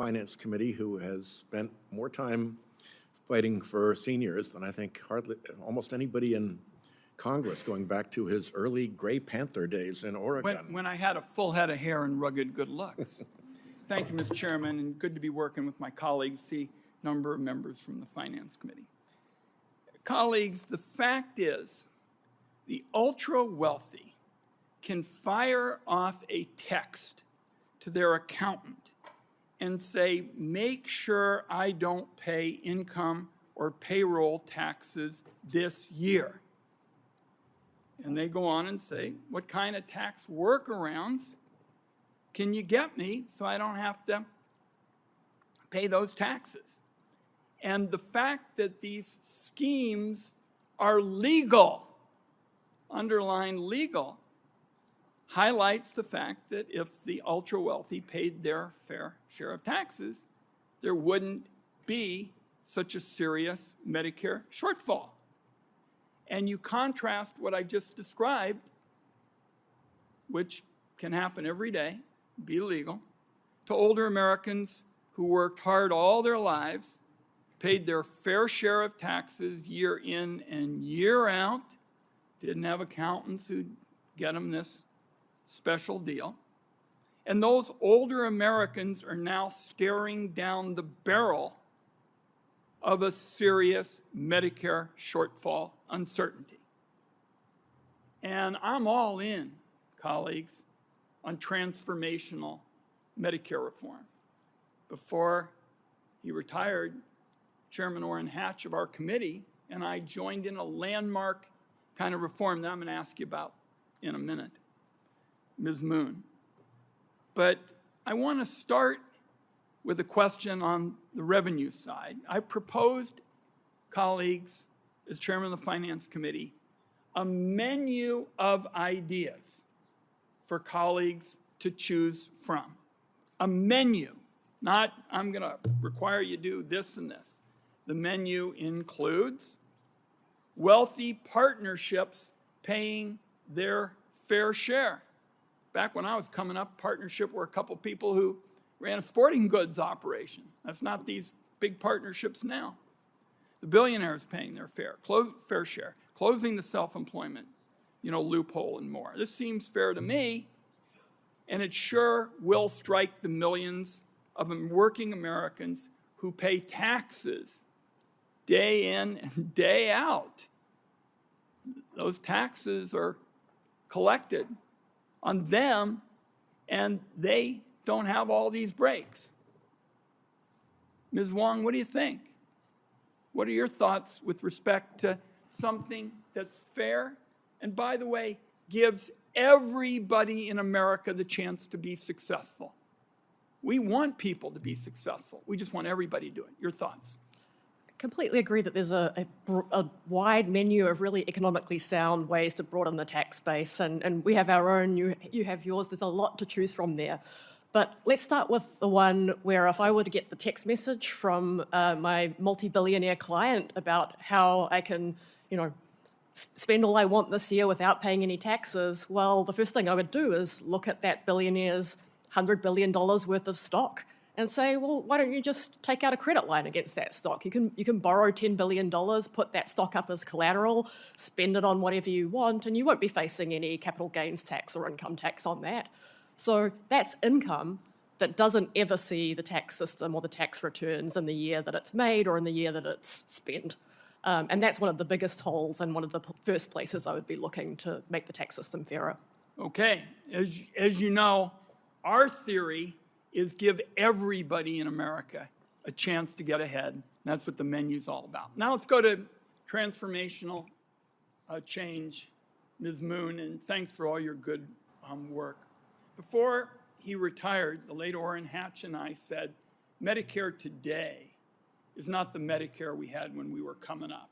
Finance Committee who has spent more time fighting for seniors than I think almost anybody in Congress, going back to his early Gray Panther days in Oregon. When I had a full head of hair and rugged good looks. Thank you, Mr. Chairman, and good to be working with my colleagues, see a number of members from the Finance Committee. Colleagues, the fact is, the ultra-wealthy can fire off a text to their accountant and say, make sure I don't pay income or payroll taxes this year. And they go on and say, what kind of tax workarounds can you get me so I don't have to pay those taxes? And the fact that these schemes are legal, underlined legal, highlights the fact that if the ultra-wealthy paid their fair share of taxes, there wouldn't be such a serious Medicare shortfall. And you contrast what I just described, which can happen every day, be legal, to older Americans who worked hard all their lives, paid their fair share of taxes year in and year out, didn't have accountants who'd get them this special deal. And those older Americans are now staring down the barrel of a serious Medicare shortfall uncertainty. And I'm all in, colleagues, on transformational Medicare reform. Before he retired, Chairman Orrin Hatch of our committee and I joined in a landmark kind of reform that I'm going to ask you about in a minute, Ms. Moon. But I want to start with a question on the revenue side. I proposed, colleagues, as chairman of the Finance Committee, a menu of ideas for colleagues to choose from. A menu, not I'm going to require you do this and this. The menu includes wealthy partnerships paying their fair share. Back when I was coming up, partnership were a couple people who ran a sporting goods operation. That's not these big partnerships now. The billionaires paying their fair share, closing the self-employment, loophole and more. This seems fair to me, and it sure will strike the millions of working Americans who pay taxes day in and day out. Those taxes are collected on them, and they don't have all these breaks. Ms. Wong, what do you think? What are your thoughts with respect to something that's fair and, by the way, gives everybody in America the chance to be successful? We want people to be successful. We just want everybody to do it. Your thoughts? Completely agree that there's a wide menu of really economically sound ways to broaden the tax base, and we have our own, you have yours. There's a lot to choose from there. But let's start with the one where if I were to get the text message from my multi-billionaire client about how I can, spend all I want this year without paying any taxes, well, the first thing I would do is look at that billionaire's $100 billion worth of stock and say, well, why don't you just take out a credit line against that stock? You can borrow $10 billion, put that stock up as collateral, spend it on whatever you want, and you won't be facing any capital gains tax or income tax on that. So that's income that doesn't ever see the tax system or the tax returns in the year that it's made or in the year that it's spent. And that's one of the biggest holes and one of the first places I would be looking to make the tax system fairer. Okay. As you know, our theory is give everybody in America a chance to get ahead. That's what the menu's all about. Now let's go to transformational change, Ms. Moon, and thanks for all your good work. Before he retired, the late Orrin Hatch and I said, Medicare today is not the Medicare we had when we were coming up.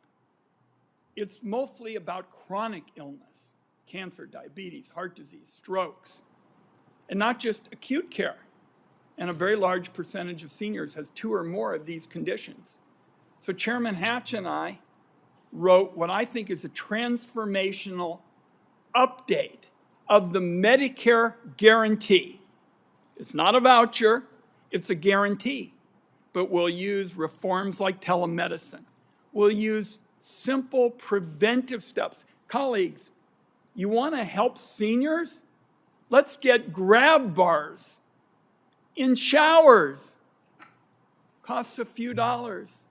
It's mostly about chronic illness, cancer, diabetes, heart disease, strokes, and not just acute care. And a very large percentage of seniors has 2 or more of these conditions. So Chairman Hatch and I wrote what I think is a transformational update of the Medicare guarantee. It's not a voucher. It's a guarantee. But we'll use reforms like telemedicine. We'll use simple preventive steps. Colleagues, you want to help seniors? Let's get grab bars in showers. Costs a few dollars.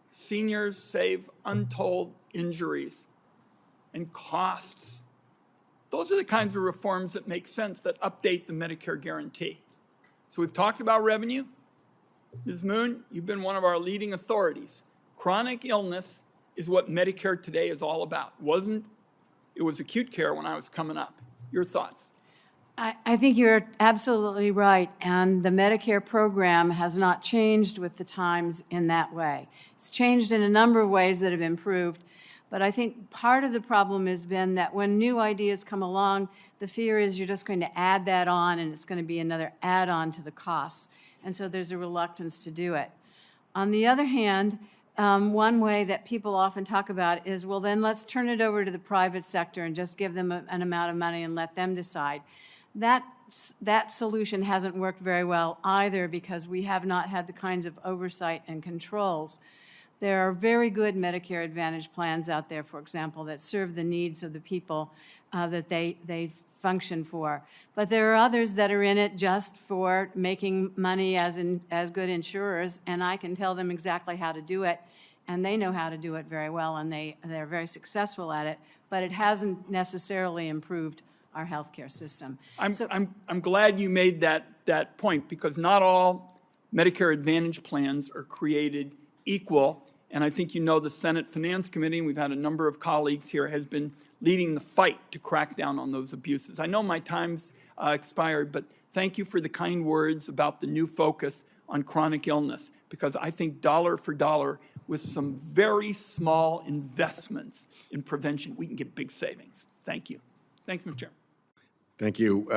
Seniors save untold injuries and costs. Those are the kinds of reforms that make sense, that update the Medicare guarantee. So we've talked about revenue. Ms. Moon, you've been one of our leading authorities. Chronic illness is what Medicare today is all about. It was acute care when I was coming up. Your thoughts? I think you're absolutely right, and the Medicare program has not changed with the times in that way. It's changed in a number of ways that have improved, but I think part of the problem has been that when new ideas come along, the fear is you're just going to add that on and it's going to be another add-on to the costs, and so there's a reluctance to do it. On the other hand, one way that people often talk about is, well, then let's turn it over to the private sector and just give them an amount of money and let them decide. That solution hasn't worked very well either, because we have not had the kinds of oversight and controls. There are very good Medicare Advantage plans out there, for example, that serve the needs of the people that they function for. But there are others that are in it just for making money as good insurers, and I can tell them exactly how to do it, and they know how to do it very well, and they're very successful at it, but it hasn't necessarily improved our healthcare system. I'm glad you made that point, because not all Medicare Advantage plans are created equal. And I think you know the Senate Finance Committee, and we've had a number of colleagues here, has been leading the fight to crack down on those abuses. I know my time's expired, but thank you for the kind words about the new focus on chronic illness, because I think dollar for dollar, with some very small investments in prevention, we can get big savings. Thank you. Thanks, Mr. Chairman. Thank you.